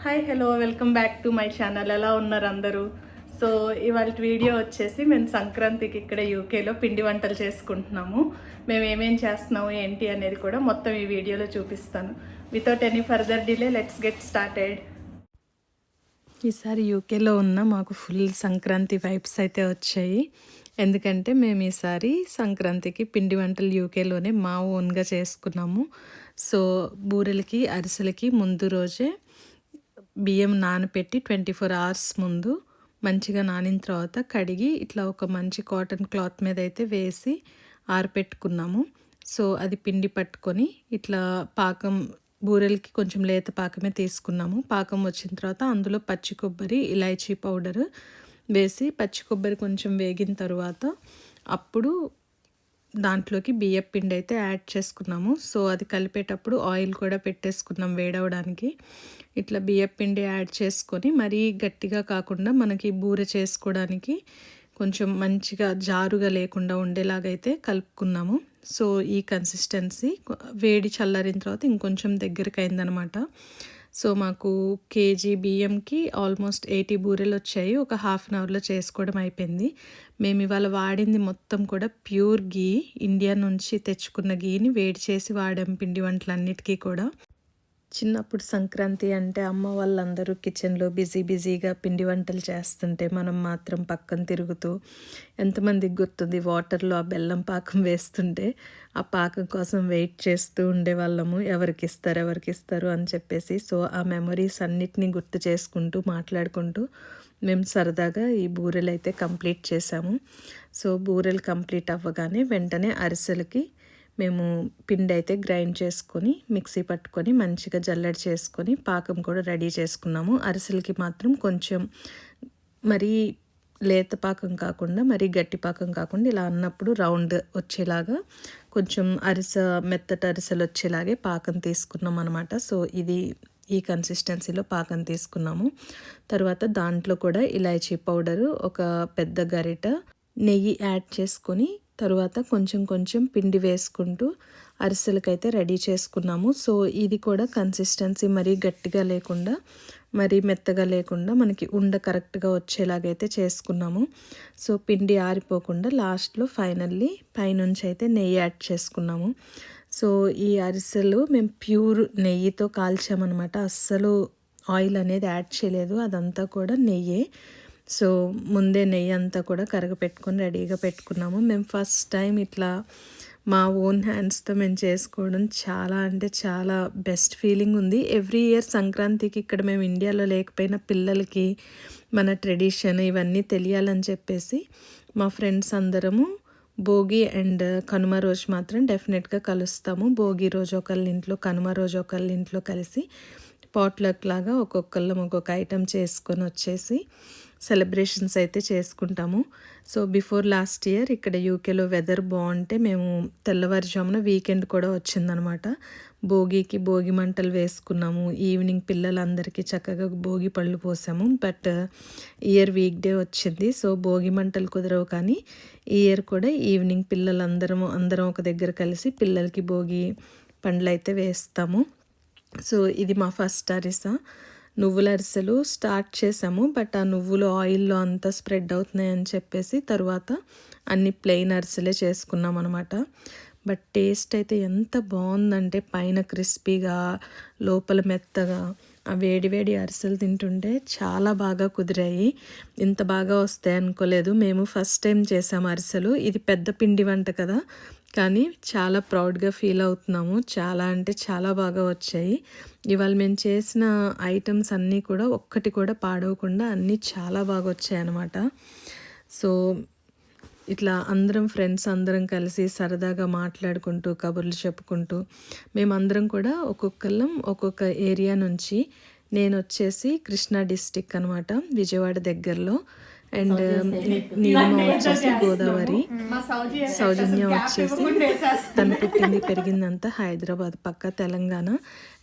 Hi hello welcome back to my channel. ఎలా ఉన్నారు అందరూ? సో ఇవాళ వీడియో వచ్చేసి మేము సంక్రాంతికి ఇక్కడ యూకేలో పిండి వంటలు చేసుకుంటున్నాము. మేము ఏమేం చేస్తున్నాము ఏంటి అనేది కూడా మొత్తం ఈ వీడియోలో చూపిస్తాను. Without any further delay let's get started. ఈసారి యూకేలో ఉన్న మాకు ఫుల్ సంక్రాంతి వైబ్స్ అయితే వచ్చాయి. ఎందుకంటే మేము ఈసారి సంక్రాంతికి పిండి వంటలు యూకేలోనే మా ఓన్గా చేసుకున్నాము. సో బూరెలకి అరిసెలకి ముందు రోజే బియ్యం నానపెట్టి 24 అవర్స్ ముందు మంచిగా నానిన తర్వాత కడిగి ఇట్లా ఒక మంచి కాటన్ క్లాత్ మీద అయితే వేసి ఆరపెట్టుకున్నాము. సో అది పిండి పట్టుకొని ఇట్లా పాకం బూరెలకి కొంచెం లేత పాకమే తీసుకున్నాము. పాకం వచ్చిన తర్వాత అందులో పచ్చి కొబ్బరి ఇలాచీ పౌడర్ వేసి పచ్చి కొబ్బరి కొంచెం వేగిన తర్వాత అప్పుడు దాంట్లోకి బియ్యం పిండి అయితే యాడ్ చేసుకున్నాము. సో అది కలిపేటప్పుడు ఆయిల్ కూడా పెట్టేసుకున్నాం వేడవడానికి. ఇట్లా బియ్యం పిండి యాడ్ చేసుకొని మరీ గట్టిగా కాకుండా మనకి బూరె చేసుకోవడానికి కొంచెం మంచిగా జారుగా లేకుండా ఉండేలాగైతే కలుపుకున్నాము. సో ఈ కన్సిస్టెన్సీ వేడి చల్లారిన తర్వాత ఇంకొంచెం దగ్గరికి అయిందనమాట. సో మాకు కేజీ బియ్యంకి ఆల్మోస్ట్ 80 బూరెలు వచ్చాయి. ఒక హాఫ్ అన్ అవర్లో చేసుకోవడం అయిపోయింది. మేము ఇవాళ వాడింది మొత్తం కూడా ప్యూర్ గీ, ఇండియా నుంచి తెచ్చుకున్న గీని వేడి చేసి వాడాం పిండి వంటలన్నిటికీ కూడా. చిన్నప్పుడు సంక్రాంతి అంటే అమ్మ వాళ్ళందరూ కిచెన్లో బిజీగా పిండి వంటలు చేస్తుంటే మనం మాత్రం పక్కన తిరుగుతూ, ఎంతమందికి గుర్తుంది వాటర్లో ఆ బెల్లం పాకం వేస్తుంటే ఆ పాకం కోసం వెయిట్ చేస్తూ ఉండేవాళ్ళము, ఎవరికిస్తారు అని చెప్పేసి. సో ఆ మెమరీస్ అన్నిటినీ గుర్తు చేసుకుంటూ మాట్లాడుకుంటూ మేము సరదాగా ఈ బూరెలు అయితే కంప్లీట్ చేసాము. సో బూరెలు కంప్లీట్ అవ్వగానే వెంటనే అరిసెలకి మేము పిండి అయితే గ్రైండ్ చేసుకొని మిక్సీ పట్టుకొని మంచిగా జల్లెడ చేసుకొని పాకం కూడా రెడీ చేసుకున్నాము. అరిసెలకి మాత్రం కొంచెం మరీ లేత పాకం కాకుండా మరీ గట్టి పాకం కాకుండా ఇలా అన్నప్పుడు రౌండ్ వచ్చేలాగా కొంచెం మెత్తటి అరిసెలు వచ్చేలాగే పాకం తీసుకున్నాం అనమాట. సో ఇది ఈ కన్సిస్టెన్సీలో పాకం తీసుకున్నాము. తర్వాత దాంట్లో కూడా ఇలాచీ పౌడరు ఒక పెద్ద గరిట నెయ్యి యాడ్ చేసుకొని తరువాత కొంచెం పిండి వేసుకుంటూ అరిసెలకైతే రెడీ చేసుకున్నాము. సో ఇది కూడా కన్సిస్టెన్సీ మరీ గట్టిగా లేకుండా మరీ మెత్తగా లేకుండా మనకి కరెక్ట్గా వచ్చేలాగైతే చేసుకున్నాము. సో పిండి ఆరిపోకుండా లాస్ట్లో ఫైనల్లీ పైనుంచి అయితే నెయ్యి యాడ్ చేసుకున్నాము. సో ఈ అరిసెలు మేము ప్యూర్ నెయ్యితో కాల్చామన్నమాట. అస్సలు ఆయిల్ అనేది యాడ్ చేయలేదు, అదంతా కూడా నెయ్యే. సో ముందే నెయ్యి అంతా కూడా కరగపెట్టుకొని రెడీగా పెట్టుకున్నాము. మేము ఫస్ట్ టైం ఇట్లా మా ఓన్ హ్యాండ్స్తో మేము చేసుకోవడం చాలా అంటే చాలా బెస్ట్ ఫీలింగ్ ఉంది. ఎవ్రీ ఇయర్ సంక్రాంతికి ఇక్కడ మేము ఇండియాలో లేకపోయినా పిల్లలకి మన ట్రెడిషన్ ఇవన్నీ తెలియాలని చెప్పేసి మా ఫ్రెండ్స్ అందరము భోగి అండ్ కనుమ రోజు మాత్రం డెఫినెట్గా కలుస్తాము. భోగి రోజు ఒకళ్ళ ఇంట్లో, కనుమ రోజు ఒకళ్ళ ఇంట్లో కలిసి పాట్లక్ లాగా ఒక్కొక్కళ్ళం ఒక్కొక్క ఐటెం చేసుకొని వచ్చేసి సెలబ్రేషన్స్ అయితే చేసుకుంటాము. సో బిఫోర్ లాస్ట్ ఇయర్ ఇక్కడ యూకేలో వెదర్ బాగుంటే మేము తెల్లవారుజామున వీకెండ్ కూడా వచ్చిందనమాట. భోగికి భోగి మంటలు వేసుకున్నాము. ఈవినింగ్ పిల్లలందరికీ చక్కగా భోగి పళ్ళు పోసాము. బట్ ఇయర్ వీక్ డే వచ్చింది. సో భోగి మంటలు కుదరవు, కానీ ఈ ఇయర్ కూడా ఈవినింగ్ అందరం ఒక దగ్గర కలిసి పిల్లలకి భోగి పండ్లు అయితే వేస్తాము. సో ఇది మా ఫస్ట్ అరిసె. నువ్వుల అరిసెలు స్టార్ట్ చేసాము, బట్ ఆ నువ్వులు ఆయిల్లో అంతా స్ప్రెడ్ అవుతున్నాయని చెప్పేసి తర్వాత అన్ని ప్లెయిన్ అరిసెలే చేసుకున్నాం అనమాట. బట్ టేస్ట్ అయితే ఎంత బాగుందంటే పైన క్రిస్పీగా లోపల మెత్తగా ఆ వేడి అరిసెలు తింటుంటే చాలా బాగా కుదిరాయి. ఇంత బాగా వస్తాయి అనుకోలేదు. మేము ఫస్ట్ టైం చేసాము అరిసెలు. ఇది పెద్ద పిండి వంట కదా, కానీ చాలా ప్రౌడ్గా ఫీల్ అవుతున్నాము. చాలా అంటే చాలా బాగా వచ్చాయి. ఇవాళ మేము చేసిన ఐటమ్స్ అన్నీ కూడా ఒక్కటి కూడా పాడవకుండా అన్నీ చాలా బాగా వచ్చాయి అన్నమాట. సో ఇట్లా అందరం ఫ్రెండ్స్ అందరం కలిసి సరదాగా మాట్లాడుకుంటూ కబుర్లు చెప్పుకుంటూ మేమందరం కూడా ఒక్కొక్కళ్ళం ఒక్కొక్క ఏరియా నుంచి, నేను వచ్చేసి కృష్ణా డిస్టిక్ అనమాట, విజయవాడ దగ్గరలో, అండ్ నీలిమ వచ్చేసి గోదావరి, సౌజన్య వచ్చేసి తను పుట్టింది పెరిగిందంతా హైదరాబాద్ పక్క తెలంగాణ,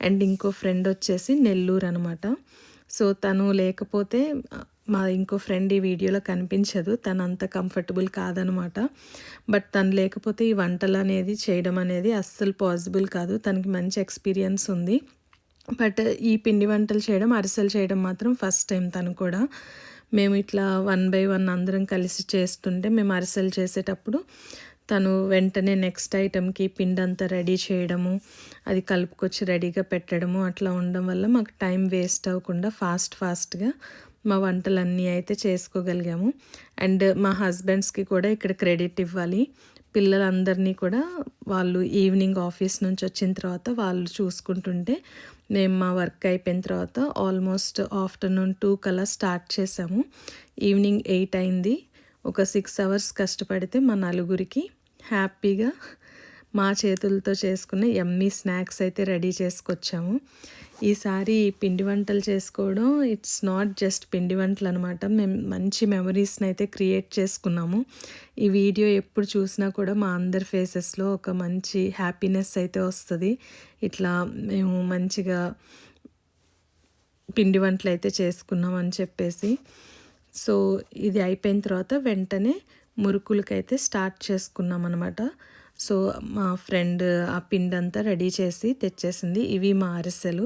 అండ్ ఇంకో ఫ్రెండ్ వచ్చేసి నెల్లూరు అనమాట. సో తను లేకపోతే మా ఇంకో ఫ్రెండ్ ఈ వీడియోలో కనిపించదు, తను అంత కంఫర్టబుల్ కాదనమాట. బట్ తను లేకపోతే ఈ వంటలు అనేది చేయడం అనేది అస్సలు పాసిబుల్ కాదు. తనకి మంచి ఎక్స్పీరియన్స్ ఉంది. బట్ ఈ పిండి వంటలు చేయడం, అరిసెలు చేయడం మాత్రం ఫస్ట్ టైం తను కూడా. మేము ఇట్లా 1 బై 1 అందరం కలిసి చేస్తుంటే, మేము అరిసెలు చేసేటప్పుడు తను వెంటనే నెక్స్ట్ ఐటెంకి పిండంతా రెడీ చేయడము, అది కలుపుకొచ్చి రెడీగా పెట్టడము అట్లా ఉండడం వల్ల మాకు టైం వేస్ట్ అవ్వకుండా ఫాస్ట్గా మా వంటలన్నీ అయితే చేసుకోగలిగాము. అండ్ మా హస్బెండ్స్కి కూడా ఇక్కడ క్రెడిట్ ఇవ్వాలి. పిల్లలందరినీ కూడా వాళ్ళు ఈవినింగ్ ఆఫీస్ నుంచి వచ్చిన తర్వాత వాళ్ళు చూసుకుంటుంటే, మేము మా వర్క్ అయిపోయిన తర్వాత ఆల్మోస్ట్ ఆఫ్టర్నూన్ 2 కల్లా స్టార్ట్ చేసాము. ఈవినింగ్ 8 అయింది. ఒక 6 అవర్స్ కష్టపడితే మా నలుగురికి హ్యాపీగా మా చేతులతో చేసుకున్న యమ్మీ స్నాక్స్ అయితే రెడీ చేసుకొచ్చాము. ఈసారి పిండి వంటలు చేసుకోవడం ఇట్స్ నాట్ జస్ట్ పిండి వంటలు అనమాట. మేము మంచి మెమరీస్ని అయితే క్రియేట్ చేసుకున్నాము. ఈ వీడియో ఎప్పుడు చూసినా కూడా మా అందరి ఫేసెస్లో ఒక మంచి హ్యాపీనెస్ అయితే వస్తుంది. ఇట్లా మేము మంచిగా పిండి వంటలు అయితే చేసుకున్నాం అని చెప్పేసి. సో ఇది అయిపోయిన తర్వాత వెంటనే మురుకులకైతే స్టార్ట్ చేసుకున్నాం అనమాట. సో మా ఫ్రెండ్ ఆ పిండి అంతా రెడీ చేసి తెచ్చేసింది. ఇవి మా అరిసెలు.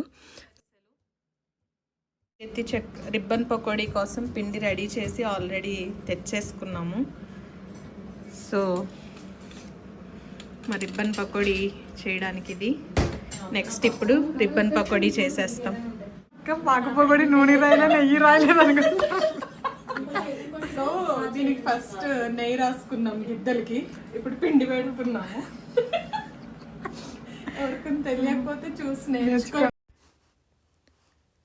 రిబ్బన్ పకోడీ కోసం పిండి రెడీ చేసి ఆల్రెడీ తెచ్చేసుకున్నాము. సో మా రిబ్బన్ పకోడీ చేయడానికి ఇది నెక్స్ట్. ఇప్పుడు రిబ్బన్ పకోడీ చేసేస్తాం. పాక పకోడీ నూనె రాయలే, నెయ్యి రాయలేదు అనుకుంటా. సో దీనికి ఫస్ట్ నెయ్యి రాసుకున్నాం గిద్దలకి. ఇప్పుడు పిండి పెడుతున్నాము. ఎవరికైనా తెలియకపోతే చూసి నేర్చుకో.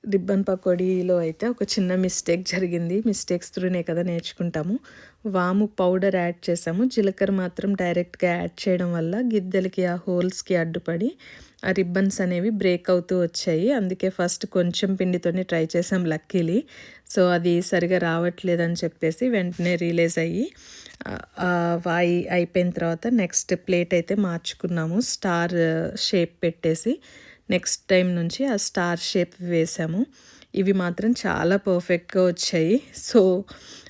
రిబ్బన్ పకోడీలో అయితే ఒక చిన్న మిస్టేక్ జరిగింది. మిస్టేక్స్ త్రూనే కదా నేర్చుకుంటాము. వాము పౌడర్ యాడ్ చేసాము, జీలకర్ర మాత్రం డైరెక్ట్గా యాడ్ చేయడం వల్ల గిద్దెలకి ఆ హోల్స్కి అడ్డుపడి ఆ రిబ్బన్స్ అనేవి బ్రేక్ అవుతూ వచ్చాయి. అందుకే ఫస్ట్ కొంచెం పిండితోనే ట్రై చేసాం లక్కీలీ. సో అది సరిగా రావట్లేదని చెప్పేసి వెంటనే రియలైజ్ అయ్యి వాయి అయిపోయిన తర్వాత నెక్స్ట్ ప్లేట్ అయితే మార్చుకున్నాము. స్టార్ షేప్ పెట్టేసి నెక్స్ట్ టైం నుంచి ఆ స్టార్ షేప్ వేసాము. ఇవి మాత్రం చాలా పర్ఫెక్ట్గా వచ్చాయి. సో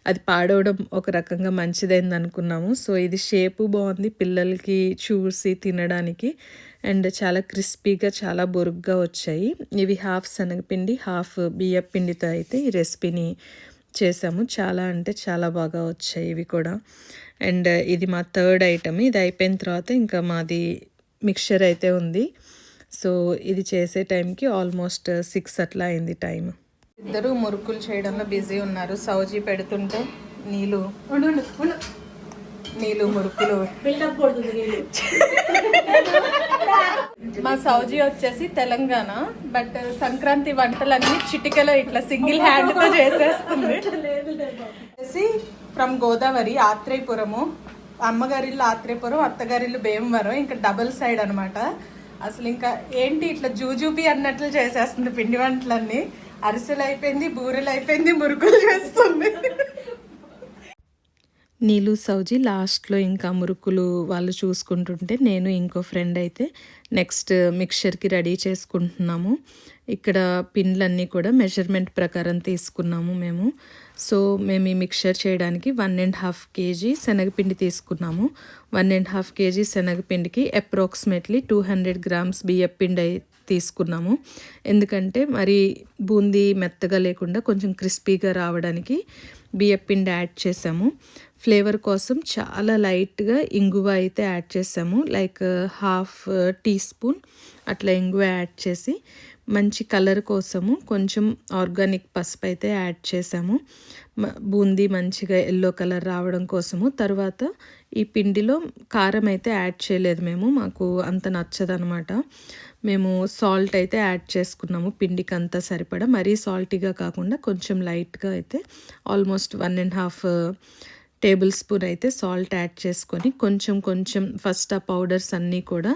అది పాడవడం ఒక రకంగా మంచిదైంది అనుకున్నాము. సో ఇది షేపు బాగుంది, పిల్లలకి చూసి తినడానికి, అండ్ చాలా క్రిస్పీగా చాలా బొరుగ్గా వచ్చాయి. ఇవి హాఫ్ శనగపిండి, హాఫ్ బియ్య పిండితో అయితే ఈ రెసిపీని చేసాము. చాలా అంటే చాలా బాగా వచ్చాయి ఇవి కూడా. అండ్ ఇది మా థర్డ్ ఐటమ్. ఇది అయిపోయిన తర్వాత ఇంకా మాది మిక్చర్ అయితే ఉంది. సో ఇది చేసే టైంకి ఆల్మోస్ట్ 6 అట్లా అయింది టైం. ఇద్దరు మురుకులు చేయడంలో బిజీ ఉన్నారు. సౌజీ పెడుతుంటే నీళ్ళు మురుకులు. మా సౌజీ వచ్చేసి తెలంగాణ, బట్ సంక్రాంతి వంటలన్నీ చిటికలో ఇట్లా సింగిల్ హ్యాండ్తో చేసేస్తుంది. ఫ్రమ్ గోదావరి, ఆత్రేయపురము. అమ్మగారిల్లు ఆత్రేయపురం, అత్తగారిల్లు భీమవరం. ఇంకా డబుల్ సైడ్ అనమాట. అసలు ఇంకా ఏంటి ఇట్లా జూజూబీ అన్నట్లు చేసేస్తుంది పిండి వంటలన్నీ. అరిసెలు అయిపోయింది, బూరెలు అయిపోయింది, మురుకులు చేస్తుంది. నీళ్ళు సౌజీ లాస్ట్లో ఇంకా మురుకులు వాళ్ళు చూసుకుంటుంటే నేను ఇంకో ఫ్రెండ్ అయితే నెక్స్ట్ మిక్చర్కి రెడీ చేసుకుంటున్నాము. ఇక్కడ పిండ్లన్నీ కూడా మెజర్మెంట్ ప్రకారం తీసుకున్నాము మేము. సో మేము ఈ మిక్చర్ చేయడానికి 1.5 kg శనగపిండి తీసుకున్నాము. 1.5 kg శనగపిండికి అప్రాక్సిమేట్లీ 200 grams బియ్యపిండి తీసుకున్నాము. ఎందుకంటే మరి బూందీ మెత్తగా లేకుండా కొంచెం క్రిస్పీగా రావడానికి బియ్యపిండి యాడ్ చేసాము. ఫ్లేవర్ కోసం చాలా లైట్గా ఇంగువ అయితే యాడ్ చేసాము. లైక్ 1/2 teaspoon అట్లా ఇంగువ యాడ్ చేసి మంచి కలర్ కోసము కొంచెం ఆర్గానిక్ పసుపు అయితే యాడ్ చేసాము. బూందీ మంచిగా ఎల్లో కలర్ రావడం కోసము. తర్వాత ఈ పిండిలో కారం అయితే యాడ్ చేయలేదు మేము, మాకు అంత నచ్చదనమాట. మేము సాల్ట్ అయితే యాడ్ చేసుకున్నాము పిండికి అంతా సరిపడా. మరీ సాల్టీగా కాకుండా కొంచెం లైట్గా అయితే ఆల్మోస్ట్ 1.5 tablespoon అయితే సాల్ట్ యాడ్ చేసుకొని కొంచెం ఫస్ట్ ఆ పౌడర్స్ అన్నీ కూడా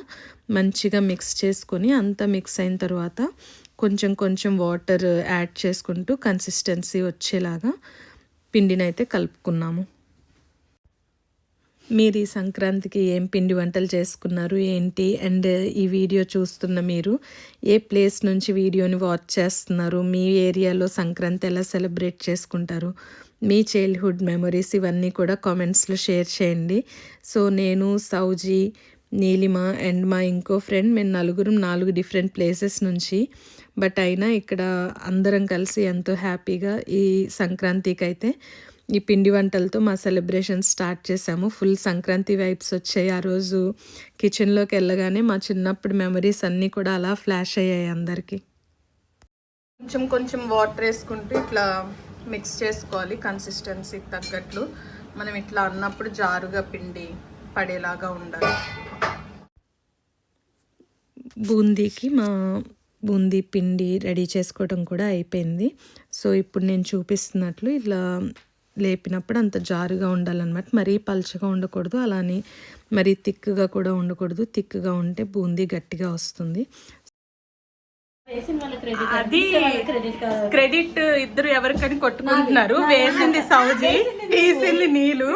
మంచిగా మిక్స్ చేసుకొని అంతా మిక్స్ అయిన తర్వాత కొంచెం వాటర్ యాడ్ చేసుకుంటూ కన్సిస్టెన్సీ వచ్చేలాగా పిండిని అయితే కలుపుకున్నాము. మీరు ఈ సంక్రాంతికి ఏం పిండి వంటలు చేసుకున్నారు ఏంటి? అండ్ ఈ వీడియో చూస్తున్న మీరు ఏ ప్లేస్ నుంచి వీడియోని వాచ్ చేస్తున్నారు? మీ ఏరియాలో సంక్రాంతి ఎలా సెలబ్రేట్ చేసుకుంటారు? మీ చైల్డ్హుడ్ మెమరీస్ ఇవన్నీ కూడా కామెంట్స్లో షేర్ చేయండి. సో నేను, సౌజీ, నీలిమ అండ్ మా ఇంకో ఫ్రెండ్, మేము నలుగురం 4 డిఫరెంట్ ప్లేసెస్ నుంచి. బట్ అయినా ఇక్కడ అందరం కలిసి ఎంతో హ్యాపీగా ఈ సంక్రాంతికి అయితే ఈ పిండి వంటలతో మా సెలబ్రేషన్ స్టార్ట్ చేసాము. ఫుల్ సంక్రాంతి వైబ్స్ వచ్చాయి. ఆ రోజు కిచెన్లోకి వెళ్ళగానే మా చిన్నప్పుడు మెమరీస్ అన్నీ కూడా అలా ఫ్లాష్ అయ్యాయి అందరికీ. కొంచెం కొంచెం వాటర్ వేసుకుంటూ ఇట్లా మిక్స్ చేసుకోవాలి కన్సిస్టెన్సీకి తగ్గట్లు. మనం ఇట్లా అన్నప్పుడు జారుగా పిండి పడేలాగా ఉండాలి. బూందీకి మా బూందీ పిండి రెడీ చేసుకోవడం కూడా అయిపోయింది. సో ఇప్పుడు నేను చూపిస్తున్నట్లు ఇలా లేపినప్పుడు అంత జారుగా ఉండాలన్నమాట. మరీ పలుచగా ఉండకూడదు, అలానే మరీ థిక్గా కూడా ఉండకూడదు. థిక్గా ఉంటే బూందీ గట్టిగా వస్తుంది. అది క్రెడిట్ ఇద్దరు ఎవరికని కొట్టుకుంటున్నారు. వేసింది సౌజీ, తీసింది నీళ్ళు.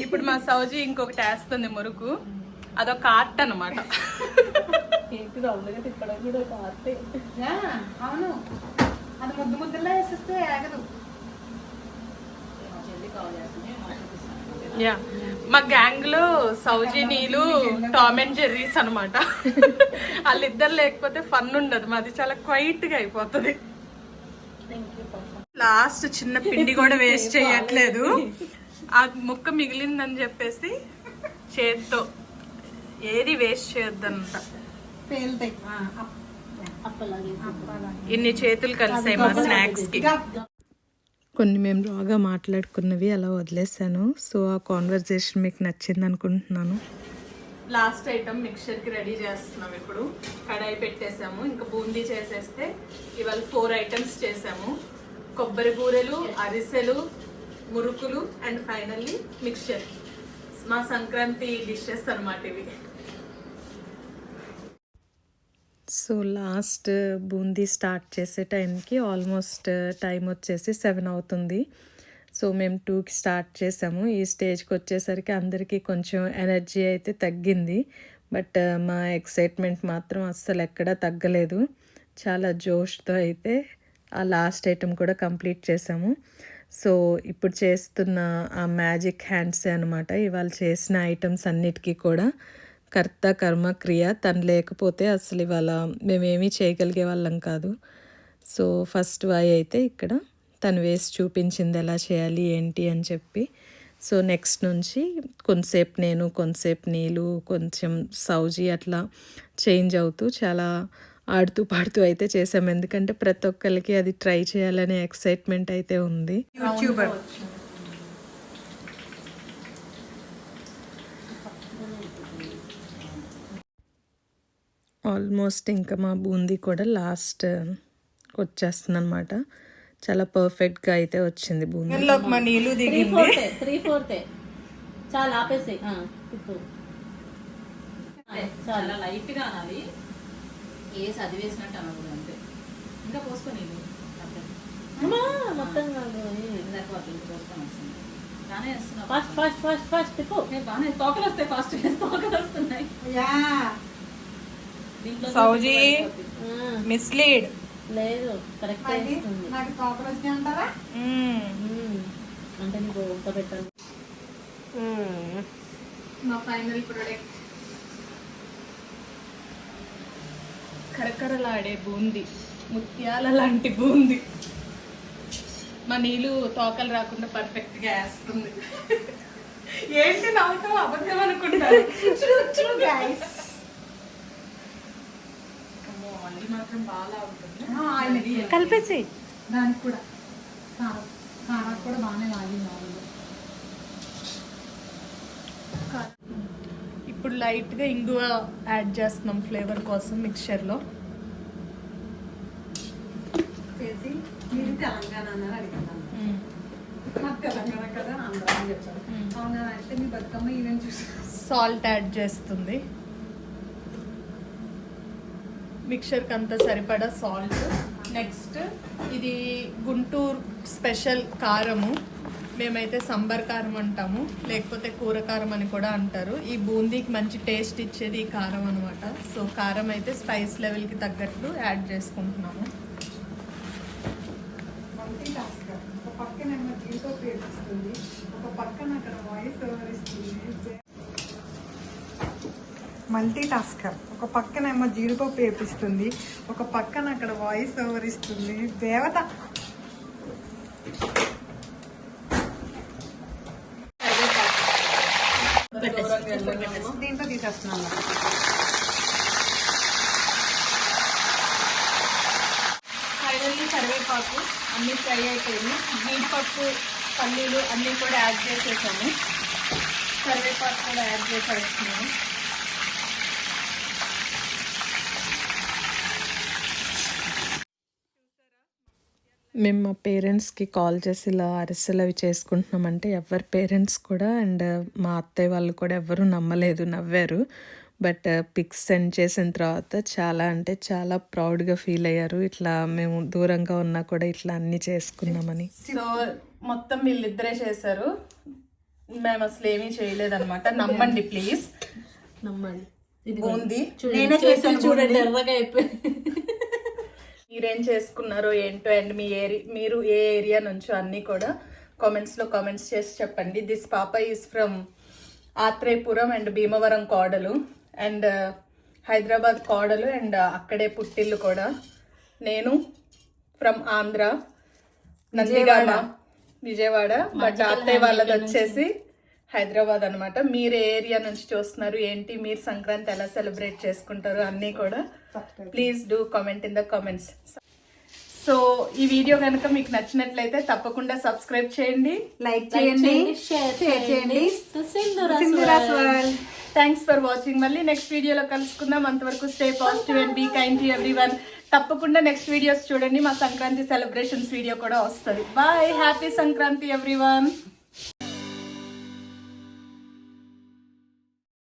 ఇప్పుడు మా సౌజీ ఇంకొకటి వేస్తుంది మురుకు. అదొక ఆర్ట్ అనమాట. అవును, అది ముద్దు ముద్దలా వేసేస్తే ఆగదు. యా, మా గ్యాంగ్ లో సౌజీ నీళ్ళు టామ్ అండ్ జెర్రీస్ అనమాట. వాళ్ళిద్దరు లేకపోతే ఫన్ ఉండదు, మాది చాలా క్వైట్ గా అయిపోతుంది. లాస్ట్ చిన్న పిండి కూడా వేస్ట్ చేయట్లేదు. ఆ ముక్క మిగిలిందని చెప్పేసి చేత్తో ఏది వేస్ట్ చేయొద్దంట. ఇన్ని చేతులు కలిసాయి మా స్నాక్స్ కి. కొన్ని మేము బాగా మాట్లాడుకున్నవి అలా వదిలేసాను. సో ఆ కాన్వర్జేషన్ మీకు నచ్చింది అనుకుంటున్నాను. లాస్ట్ ఐటమ్ మిక్చర్ కి రెడీ చేస్తున్నాం. ఇప్పుడు కడాయి పెట్టేసాము, ఇంకా బూందీ చేసేస్తే ఇవాళ 4 ఐటమ్స్ చేసాము. కొబ్బరి బూరెలు, అరిసెలు, మురుకులు అండ్ ఫైనల్లీ మిక్చర్. మా సంక్రాంతి డిషెస్ అన్నమాట ఇవి. సో లాస్ట్ బూందీ స్టార్ట్ చేసే టైంకి ఆల్మోస్ట్ టైం వచ్చేసి 7 అవుతుంది. సో మేము 2కి స్టార్ట్ చేసాము. ఈ స్టేజ్కి వచ్చేసరికి అందరికీ కొంచెం ఎనర్జీ అయితే తగ్గింది. బట్ మా ఎక్సైట్మెంట్ మాత్రం అస్సలు ఎక్కడా తగ్గలేదు. చాలా జోష్తో అయితే ఆ లాస్ట్ ఐటెం కూడా కంప్లీట్ చేసాము. సో ఇప్పుడు చేస్తున్న ఆ మ్యాజిక్ హ్యాండ్సే అనమాట ఇవాళ చేసిన ఐటమ్స్ అన్నిటికీ కూడా కర్త కర్మ క్రియ. తను లేకపోతే అసలు ఇవాళ మేమేమీ చేయగలిగే వాళ్ళం కాదు. సో ఫస్ట్ వాయి అయితే ఇక్కడ తను వేసి చూపించింది ఎలా చేయాలి ఏంటి అని చెప్పి. సో నెక్స్ట్ నుంచి కొంతసేపు నేను, కొంతసేపు నీళ్ళు, కొంచెం సౌజీ అట్లా చేంజ్ అవుతూ చాలా ఆడుతూ పాడుతూ అయితే చేసాము. ఎందుకంటే ప్రతి ఒక్కరికి అది ట్రై చేయాలనే ఎక్సైట్మెంట్ అయితే ఉంది. యూట్యూబర్ ఆల్మోస్ట్ ఇంకా మా బూందీ కూడా లాస్ట్ వచ్చేస్తుంది అనమాట. చాలా పర్ఫెక్ట్గా అయితే వచ్చింది బూందీ. మా నీళ్ళు దిగింది. 3/4 చాలా ఆపేసి చాలా లైట్ గా అనాలి. ఏ చదివేసినట్టు అనకూడదు అంతే. ఇంకా పోసుకొని మొత్తం బాగానే వస్తున్నావు. ఫాస్ట్ ఫాస్ట్ ఫాస్ట్ ఫాస్ట్ తిప్పు. బాగానే తోకలు వస్తాయి, ఫాస్ట్ తోకలు వస్తున్నాయి. సౌజీ మిస్లీడ్ లేదు, కరెక్ట్ నాకు తోకలు వచ్చినాయి అంటారా? అంటే నీకు వంట పెట్టాలి. మా ఫైనల్ ప్రొడక్ట్ కరకరలాడే బూందీ, ముత్యాల లాంటి బూందీ. మా నీళ్ళు తోకలు రాకుండా పర్ఫెక్ట్ గా వేస్తుంది. ఏంటి నవ్వుతావు, అబద్ధం అనుకుంటారు. మాత్రం బాగా ఉంటుంది. కలిపేసి దానికి కూడా కారం కూడా బాగానే లాగింది. ఇప్పుడు లైట్ గా ఇంగువ యాడ్ చేస్తున్నాం ఫ్లేవర్ కోసం మిక్చర్ లో. చేసి మీరు తెలంగాణ అన్నారు అడిగాను. మాకు తెలంగాణ కదా ఆంధ్ర అని చెప్పారు. అవునా అంటే మీ బతుకమ్మ ఈవెంట్ చూసి సాల్ట్ యాడ్ చేస్తుంది. మిక్చర్కి అంతా సరిపడా సాల్ట్. నెక్స్ట్ ఇది గుంటూరు స్పెషల్ కారము. మేమైతే సంబర్ కారం అంటాము, లేకపోతే కూర కారం అని కూడా అంటారు. ఈ బూందీకి మంచి టేస్ట్ ఇచ్చేది ఈ కారం అనమాట. సో కారం అయితే స్పైస్ లెవెల్కి తగ్గట్లు యాడ్ చేసుకుంటున్నాము. ఒక పక్కన జీతో పేరుస్తుంది, ఒక పక్కన అక్కడ వాయిస్ ఓవర్ ఇస్తుంది. Multi tasker. ఒక పక్కన ఏమో జీడిపప్పు వేపిస్తుంది, ఒక పక్కన అక్కడ వాయిస్ ఓవర్ ఇస్తుంది. దేవత. దీంట్లో తీసేస్తున్నాను. ఫైనల్లీ కరివేపాకు అన్నీ ఫ్రై అయిపోయింది. జీడిపప్పు, పల్లీలు అన్నీ కూడా యాడ్ చేసేసాము. కరివేపాకు కూడా యాడ్ చేసేస్తున్నాము. మేము మా పేరెంట్స్కి కాల్ చేసి ఇలా అరిసెలు అవి చేసుకుంటున్నామంటే ఎవరి పేరెంట్స్ కూడా అండ్ మా అత్తయ్య వాళ్ళు కూడా ఎవరు నమ్మలేదు, నవ్వారు. బట్ పిక్స్ సెండ్ చేసిన తర్వాత చాలా అంటే చాలా ప్రౌడ్గా ఫీల్ అయ్యారు. ఇట్లా మేము దూరంగా ఉన్నా కూడా ఇట్లా అన్నీ చేసుకున్నామని. సో మొత్తం వీళ్ళిద్దరే చేశారు, మేము అసలు ఏమీ చేయలేదన్నమాట. నమ్మండి ప్లీజ్, నమ్మండి. బూందీ నేనే చేశాను. చూడండి ఎర్రగా అయిపోయింది. మీరేం చేసుకున్నారో ఏంటో అండ్ మీరు ఏ ఏరియా నుంచో అన్నీ కూడా కామెంట్స్ చేసి చెప్పండి. దిస్ పాప is from Atreyapuram and Bhimavaram కోడలు అండ్ హైదరాబాద్ కోడలు అండ్ అక్కడే పుట్టిల్లు కూడా. నేను ఫ్రమ్ ఆంధ్ర, నందిగామ, విజయవాడ. బట్ అత్తయ్య వాళ్ళది వచ్చేసి హైదరాబాద్ అనమాట. మీరు ఏ ఏరియా నుంచి చూస్తున్నారు ఏంటి, మీరు సంక్రాంతి ఎలా సెలబ్రేట్ చేసుకుంటారు అన్నీ కూడా please do comment in the comments. So ఈ వీడియో కనుక మీకు నచ్చినట్లయితే తప్పకుండా సబ్స్క్రైబ్ చేయండి, లైక్ చేయండి, షేర్ షేర్ చేయండి. Sindhura's world. Thanks for watching. మళ్ళీ నెక్స్ట్ వీడియోలో కలుసుకుందాం. అంతవరకు stay positive and be kind to everyone. తప్పకుండా నెక్స్ట్ వీడియోస్ చూడండి, మా సంక్రాంతి సెలబ్రేషన్స్ వీడియో కూడా వస్తుంది. Bye, happy Sankranti everyone.